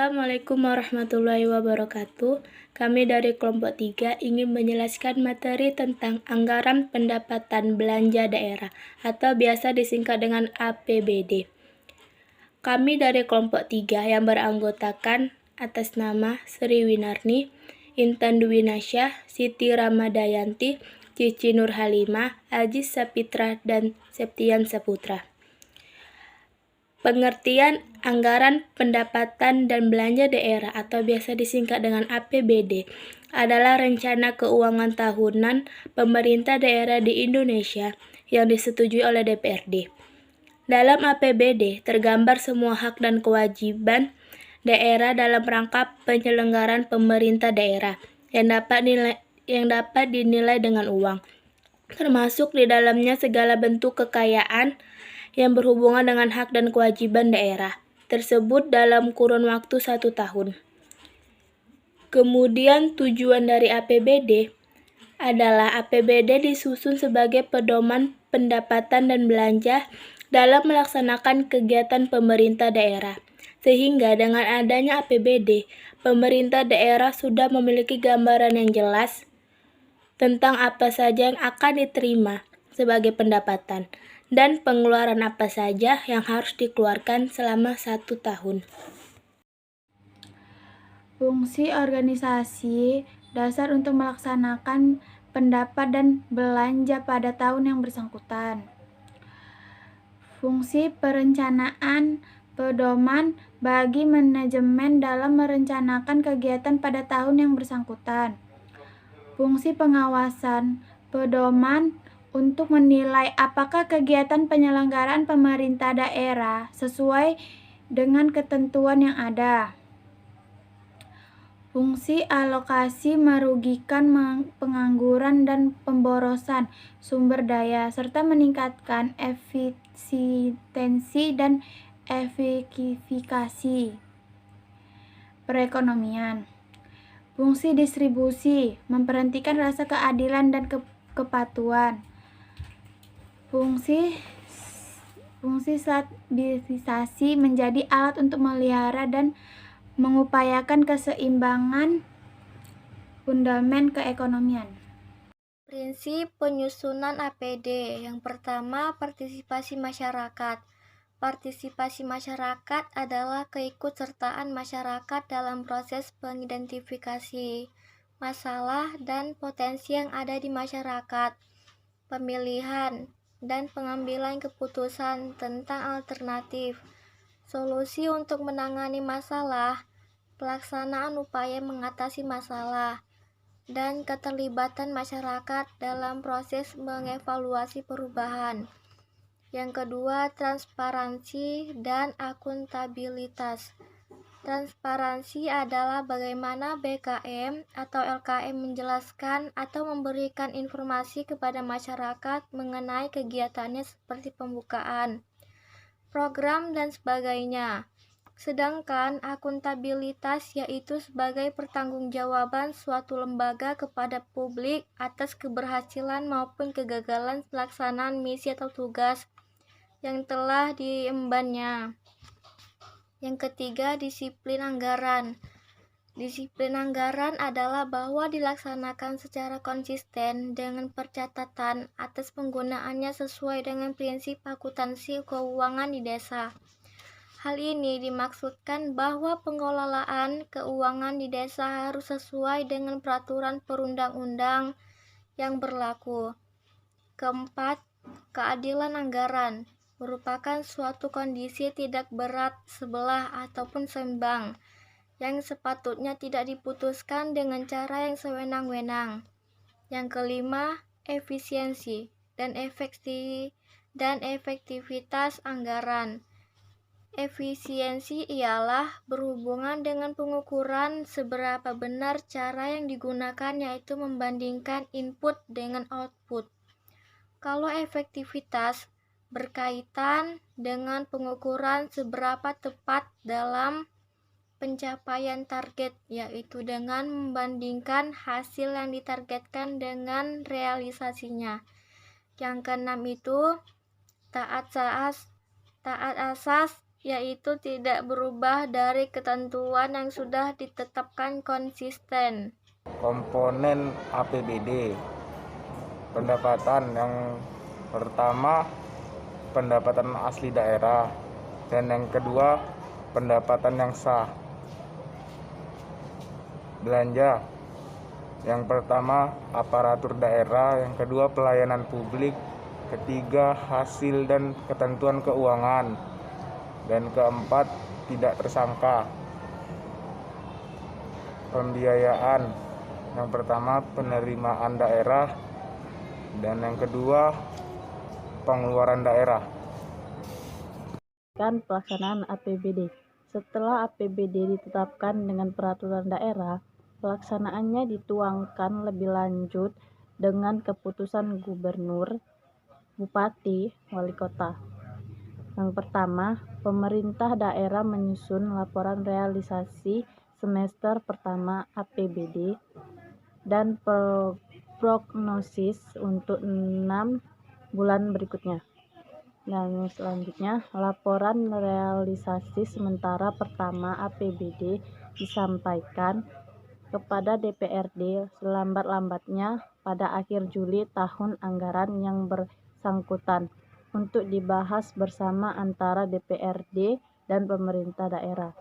Assalamualaikum warahmatullahi wabarakatuh. Kami dari kelompok 3 ingin menjelaskan materi tentang anggaran pendapatan belanja daerah atau biasa disingkat dengan APBD. Kami dari kelompok 3 yang beranggotakan atas nama Sri Winarni, Intan Dwi Nasyah, Siti Ramadayanti, Cici Nur Halimah, Ajis Sapitra, dan Septian Saputra. Pengertian anggaran pendapatan dan belanja daerah atau biasa disingkat dengan APBD adalah rencana keuangan tahunan pemerintah daerah di Indonesia yang disetujui oleh DPRD. Dalam APBD tergambar semua hak dan kewajiban daerah dalam rangka penyelenggaraan pemerintah daerah yang dapat dinilai dengan uang, termasuk di dalamnya segala bentuk kekayaan yang berhubungan dengan hak dan kewajiban daerah tersebut dalam kurun waktu 1 tahun. Kemudian tujuan dari APBD adalah APBD disusun sebagai pedoman pendapatan dan belanja dalam melaksanakan kegiatan pemerintah daerah. Sehingga dengan adanya APBD, pemerintah daerah sudah memiliki gambaran yang jelas tentang apa saja yang akan diterima sebagai pendapatan dan pengeluaran apa saja yang harus dikeluarkan selama 1 tahun. Fungsi organisasi dasar untuk melaksanakan pendapat dan belanja pada tahun yang bersangkutan. Fungsi perencanaan pedoman bagi manajemen dalam merencanakan kegiatan pada tahun yang bersangkutan. Fungsi pengawasan pedoman untuk menilai apakah kegiatan penyelenggaraan pemerintah daerah sesuai dengan ketentuan yang ada. Fungsi alokasi merugikan pengangguran dan pemborosan sumber daya serta meningkatkan efisiensi dan efektivitas perekonomian. Fungsi distribusi memperhatikan rasa keadilan dan kepatuhan. Fungsi stabilisasi menjadi alat untuk melihara dan mengupayakan keseimbangan fundament keekonomian. Prinsip penyusunan APD. Yang pertama, partisipasi masyarakat. Partisipasi masyarakat adalah keikutsertaan masyarakat dalam proses pengidentifikasi masalah dan potensi yang ada di masyarakat, pemilihan, dan pengambilan keputusan tentang alternatif, solusi untuk menangani masalah, pelaksanaan upaya mengatasi masalah, dan keterlibatan masyarakat dalam proses mengevaluasi perubahan. Yang kedua, transparansi dan akuntabilitas. Transparansi adalah bagaimana BKM atau LKM menjelaskan atau memberikan informasi kepada masyarakat mengenai kegiatannya seperti pembukaan, program, dan sebagainya. Sedangkan akuntabilitas yaitu sebagai pertanggungjawaban suatu lembaga kepada publik atas keberhasilan maupun kegagalan pelaksanaan misi atau tugas yang telah diembannya. Yang ketiga, disiplin anggaran. Disiplin anggaran adalah bahwa dilaksanakan secara konsisten dengan percatatan atas penggunaannya sesuai dengan prinsip akuntansi keuangan di desa. Hal ini dimaksudkan bahwa pengelolaan keuangan di desa harus sesuai dengan peraturan perundang-undang yang berlaku. Keempat, keadilan anggaran merupakan suatu kondisi tidak berat sebelah ataupun seimbang yang sepatutnya tidak diputuskan dengan cara yang sewenang-wenang. Yang kelima, efisiensi dan efektivitas anggaran. Efisiensi ialah berhubungan dengan pengukuran seberapa benar cara yang digunakan, yaitu membandingkan input dengan output. Kalau efektivitas berkaitan dengan pengukuran seberapa tepat dalam pencapaian target, yaitu dengan membandingkan hasil yang ditargetkan dengan realisasinya. Yang keenam itu taat asas yaitu tidak berubah dari ketentuan yang sudah ditetapkan konsisten. Komponen APBD. Pendapatan yang pertama pendapatan asli daerah, dan yang kedua pendapatan yang sah. Belanja. Yang pertama aparatur daerah, yang kedua pelayanan publik, ketiga hasil dan ketentuan keuangan, dan keempat tidak tersangka. Pembiayaan. Yang pertama penerimaan daerah, dan yang kedua pengeluaran daerah. Pelaksanaan APBD. Setelah APBD ditetapkan dengan peraturan daerah, pelaksanaannya dituangkan lebih lanjut dengan keputusan gubernur, bupati, wali kota. Yang pertama, pemerintah daerah menyusun laporan realisasi semester pertama APBD dan prognosis untuk 6 bulan berikutnya. Dan selanjutnya, laporan realisasi sementara pertama APBD disampaikan kepada DPRD selambat-lambatnya pada akhir Juli tahun anggaran yang bersangkutan untuk dibahas bersama antara DPRD dan pemerintah daerah.